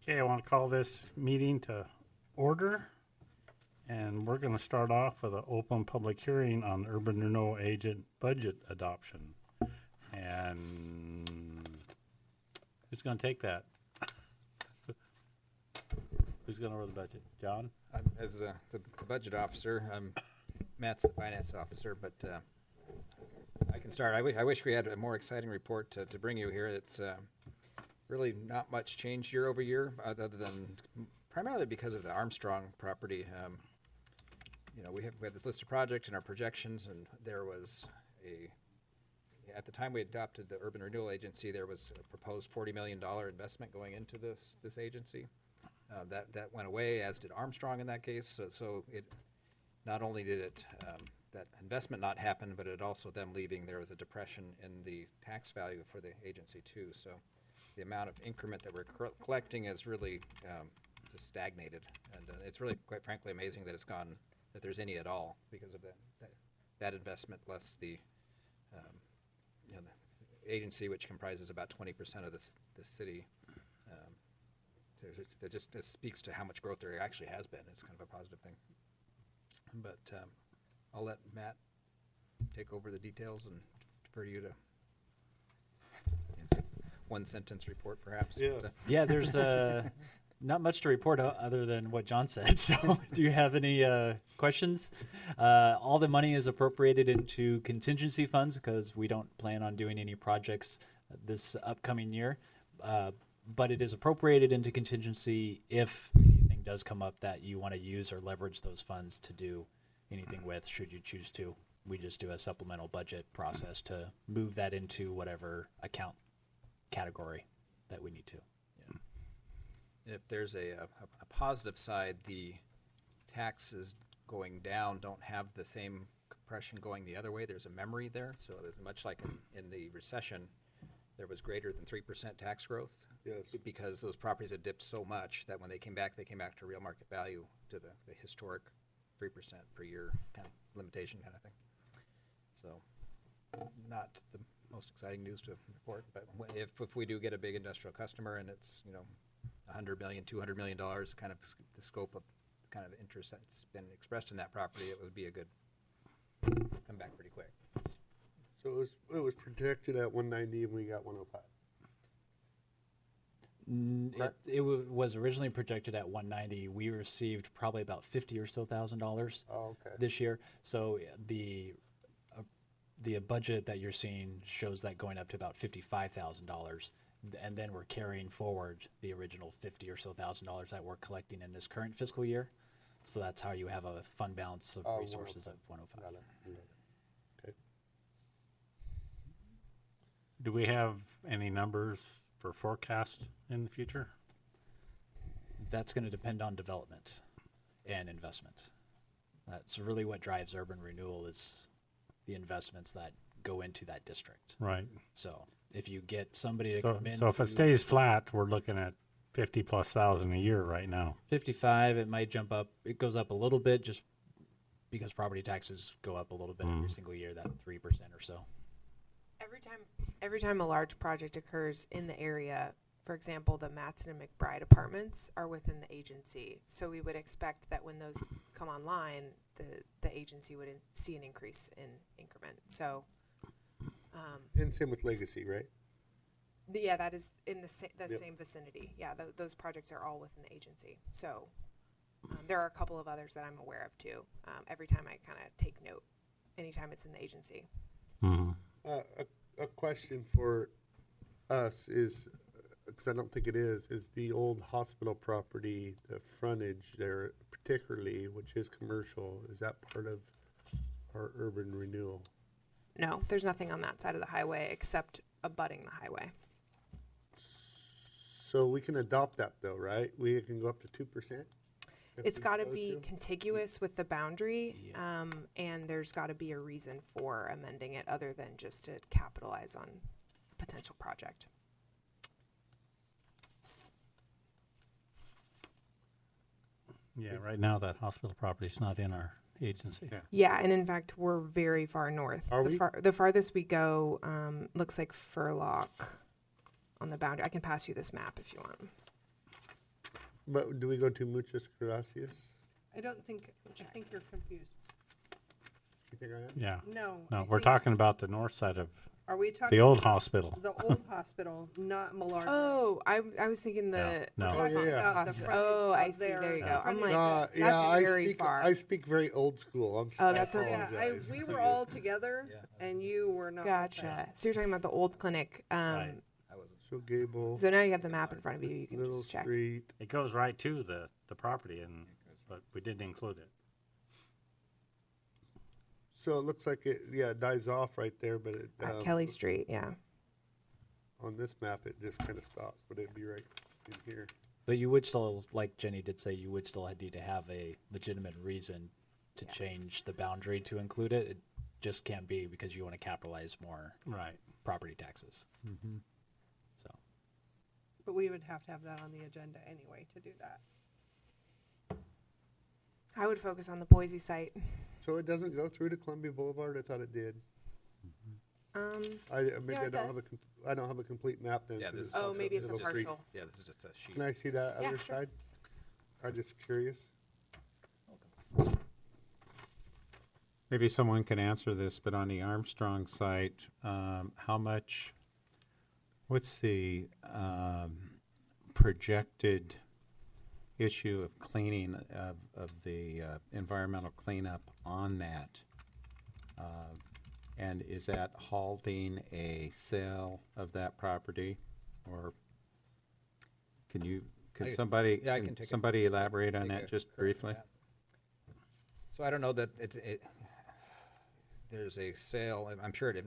Okay, I want to call this meeting to order. And we're going to start off with an open public hearing on urban renewal agent budget adoption. And who's going to take that? Who's going over the budget? John? As the budget officer, Matt's the finance officer, but I can start. I wish we had a more exciting report to bring you here. It's really not much change year over year, other than primarily because of the Armstrong property. We have this list of projects and our projections, and there was at the time we adopted the Urban Renewal Agency, there was a proposed $40 million investment going into this agency. That went away, as did Armstrong in that case. So it not only did it that investment not happen, but it also them leaving. There was a depression in the tax value for the agency too. So the amount of increment that we're collecting is really just stagnated, and it's really, quite frankly, amazing that it's gone, that there's any at all because of that investment less the the agency, which comprises about 20% of this city. That just speaks to how much growth there actually has been. It's kind of a positive thing. But I'll let Matt take over the details and defer to you to one sentence report, perhaps. Yeah. Yeah, there's not much to report other than what John said. So do you have any questions? All the money is appropriated into contingency funds because we don't plan on doing any projects this upcoming year. But it is appropriated into contingency if anything does come up that you want to use or leverage those funds to do anything with, should you choose to. We just do a supplemental budget process to move that into whatever account category that we need to. Yeah. If there's a positive side, the taxes going down don't have the same compression going the other way. There's a memory there. So there's much like in the recession, there was greater than 3% tax growth. Yes. Because those properties had dipped so much that when they came back to real market value, to the historic 3% per year kind of limitation kind of thing. So not the most exciting news to report, but if we do get a big industrial customer and it's $100 million, $200 million, kind of the scope of kind of interest that's been expressed in that property, it would be a good come back pretty quick. So it was projected at 190 and we got 105. It was originally projected at 190. We received probably about $50,000 or so this year. So the budget that you're seeing shows that going up to about $55,000, and then we're carrying forward the original $50,000 or so that we're collecting in this current fiscal year. So that's how you have a fund balance of resources of 105. Got it. Okay. Do we have any numbers for forecast in the future? That's going to depend on development and investment. That's really what drives urban renewal, is the investments that go into that district. Right. So if you get somebody to come in. So if it stays flat, we're looking at 50,000+ a year right now. 55, it might jump up. It goes up a little bit just because property taxes go up a little bit every single year, that 3% or so. Every time a large project occurs in the area, for example, the Matson and McBride apartments are within the agency. So we would expect that when those come online, the agency would see an increase in increment. So, And same with Legacy, right? yeah, that is in the same vicinity. Yeah, those projects are all within the agency. So there are a couple of others that I'm aware of too. Every time I kind of take note, anytime it's in the agency. Mm-hmm. A question for us is, because I don't think it is the old hospital property, the frontage there particularly, which is commercial, is that part of our urban renewal? No, there's nothing on that side of the highway except abutting the highway. So we can adopt that though, right? We can go up to 2%? It's got to be contiguous with the boundary, and there's got to be a reason for amending it other than just to capitalize on a potential project. Yeah, right now that hospital property is not in our agency. Yeah, and in fact, we're very far north. Are we? The farthest we go looks like Furlock on the boundary. I can pass you this map if you want. But do we go to muchas gracias? I think you're confused. You think I am? Yeah. No. No, I we're think- talking about the north side of Are we talking the old about hospital. The old hospital, not Millard. Oh, I was thinking the. No. We're talking Oh, yeah. about the Hospital. frontage Oh, I of see. their- There you the go. I'm frontage like, of- Yeah, That's I very speak. far. I speak very old school. Oh, that's I okay. Yeah, apologize. we were all together, and you were not. with us. Gotcha. So you're talking about the old clinic. Right. I wasn't. So Gable, So now you have the map in front of you. You can Little just check. Street. It goes right to the property, and but we didn't include it. So it looks like it dies off right there, but it, At Kelly Street, yeah. on this map it just kind of stops, but it'd be right in here. But you would still, like Jenny did say, you would still need to have a legitimate reason to change the boundary to include it. It just can't be because you want to capitalize more Right. property taxes. So But we would have to have that on the agenda anyway to do that. I would focus on the Boise site. So it doesn't go through to Columbia Boulevard. I thought it did. Maybe Yeah, I it don't have does. I don't have a complete map then. Yeah, 'cause this it's is- Oh, also maybe it's a Little Street. partial. Yeah, this is just a sheet. Can I see that Yeah, other sure. side? I'm just curious. Maybe someone can answer this, but on the Armstrong site, what's the projected issue of cleaning of the environmental cleanup on that? And is that halting a sale of that property? Or can I- somebody, yeah, I can take a- somebody elaborate on Take that a just crack at briefly? that. So I don't know that there's a sale, and I'm sure it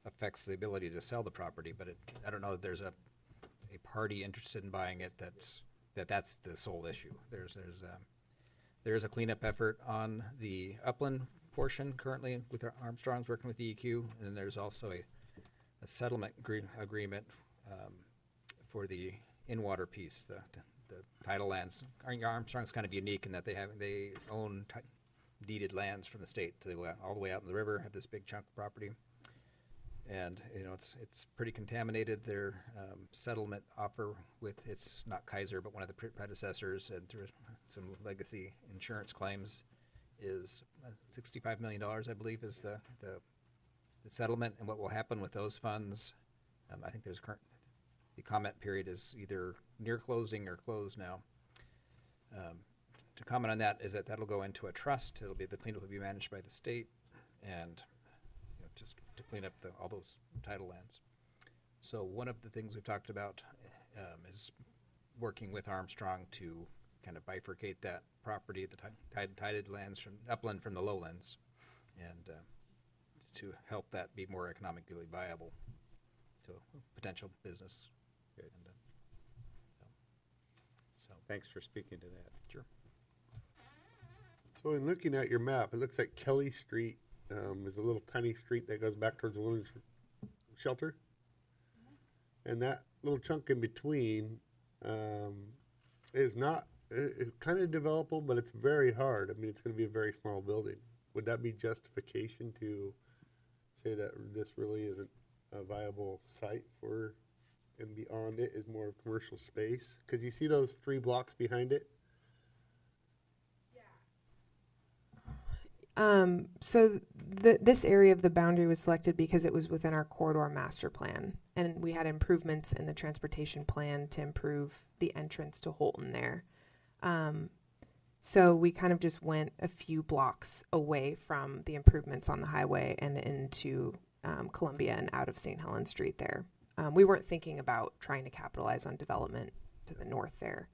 affects the ability to sell the property, but I don't know that there's a party interested in buying it that's the sole issue. There's a cleanup effort on the upland portion currently with our Armstrong's working with EEQ, and then there's also a settlement agreement for the in-water piece, the tidal lands. Armstrong's kind of unique in that they own deeded lands from the state all the way out in the river, have this big chunk of property. And, it's pretty contaminated. Their settlement offer with, it's not Kaiser, but one of the predecessors, and through some legacy insurance claims, is $65 million, I believe, is the settlement. And what will happen with those funds, I think the comment period is either near closing or closed now. To comment on that is that'll go into a trust. The cleanup will be managed by the state, and just to clean up all those tidal lands. So one of the things we've talked about is working with Armstrong to kind of bifurcate that property, the tided lands from upland from the lowlands, and to help that be more economically viable to a potential business. And, so Thanks for speaking to that. sure. So in looking at your map, it looks like Kelly Street is a little tiny street that goes back towards the women's shelter. And that little chunk in between is not, it's kind of developable, but it's very hard. I mean, it's going to be a very small building. Would that be justification to say that this really isn't a viable site for, and beyond it is more commercial space? Because you see those 3 blocks behind it? So this area of the boundary was selected because it was within our corridor master plan, and we had improvements in the transportation plan to improve the entrance to Holton there. So we kind of just went a few blocks away from the improvements on the highway and into Columbia and out of St. Helens Street there. We weren't thinking about trying to capitalize on development to the north there,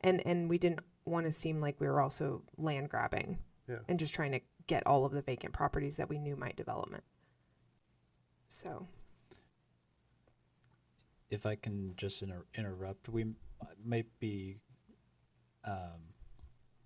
and we didn't want to seem like we were also land grabbing. Yeah. And just trying to get all of the vacant properties that we knew might development. So, if I can just interrupt, we might be,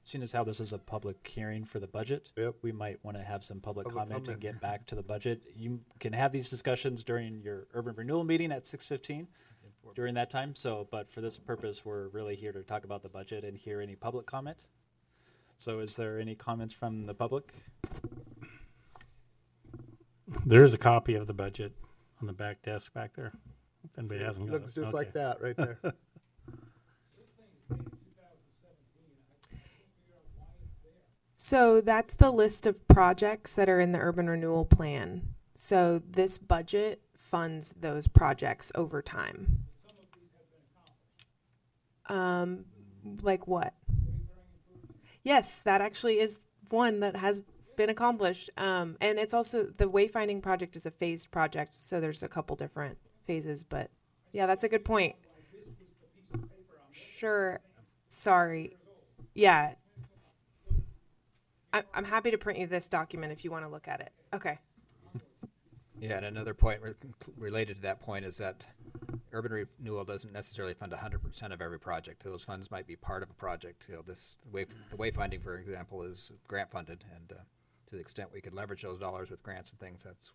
seeing as how this is a public hearing for the budget, Yep. we might want to have some public Public comment comment. and get back to the budget. You can have these discussions during your urban renewal meeting at 6:15 during that time. So, but for this purpose, we're really here to talk about the budget and hear any public comment. So is there any comments from the public? There is a copy of the budget on the back desk back there. If anybody hasn't got it. Looks just like that right there. So that's the list of projects that are in the urban renewal plan. So this budget funds those projects over time. Like what? Yes, that actually is one that has been accomplished. And it's also the wayfinding project is a phased project, so there's a couple different phases. But yeah, that's a good point. Sure. Sorry. Yeah. I'm happy to print you this document if you want to look at it. Okay. Yeah, and another point related to that point is that urban renewal doesn't necessarily fund 100% of every project. Those funds might be part of a project. You know, the wayfinding, for example, is grant funded, and to the extent we could leverage those dollars with grants and things, that's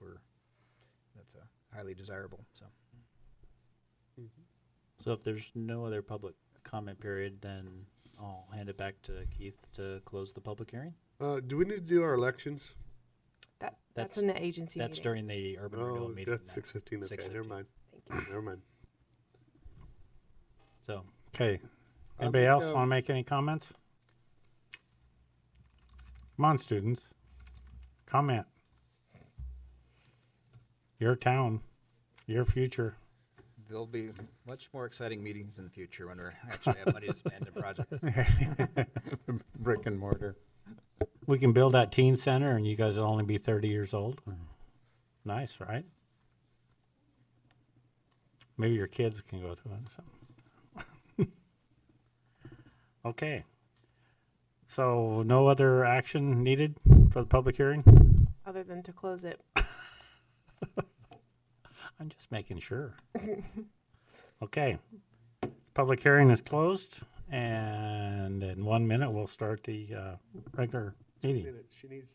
highly desirable. So. So if there's no other public comment period, then I'll hand it back to Keith to close the public hearing. Do we need to do our elections? That's in the agency That's meeting. during the urban renewal meeting. That's 6:15. Okay, 6:15. never mind. Thank you. Never mind. So Okay. I'll Anybody make, else want to make any comments? Come on, students. Comment. Your town, your future. There'll be much more exciting meetings in the future when we actually have money to spend in projects. Brick and mortar. We can build that teen center and you guys will only be 30 years old. Nice, right? Maybe your kids can go to it. Okay. So no other action needed for the public hearing? Other than to close it. I'm just making sure. Okay. Public hearing is closed, and in 1 minute, we'll start the regular meeting. She needs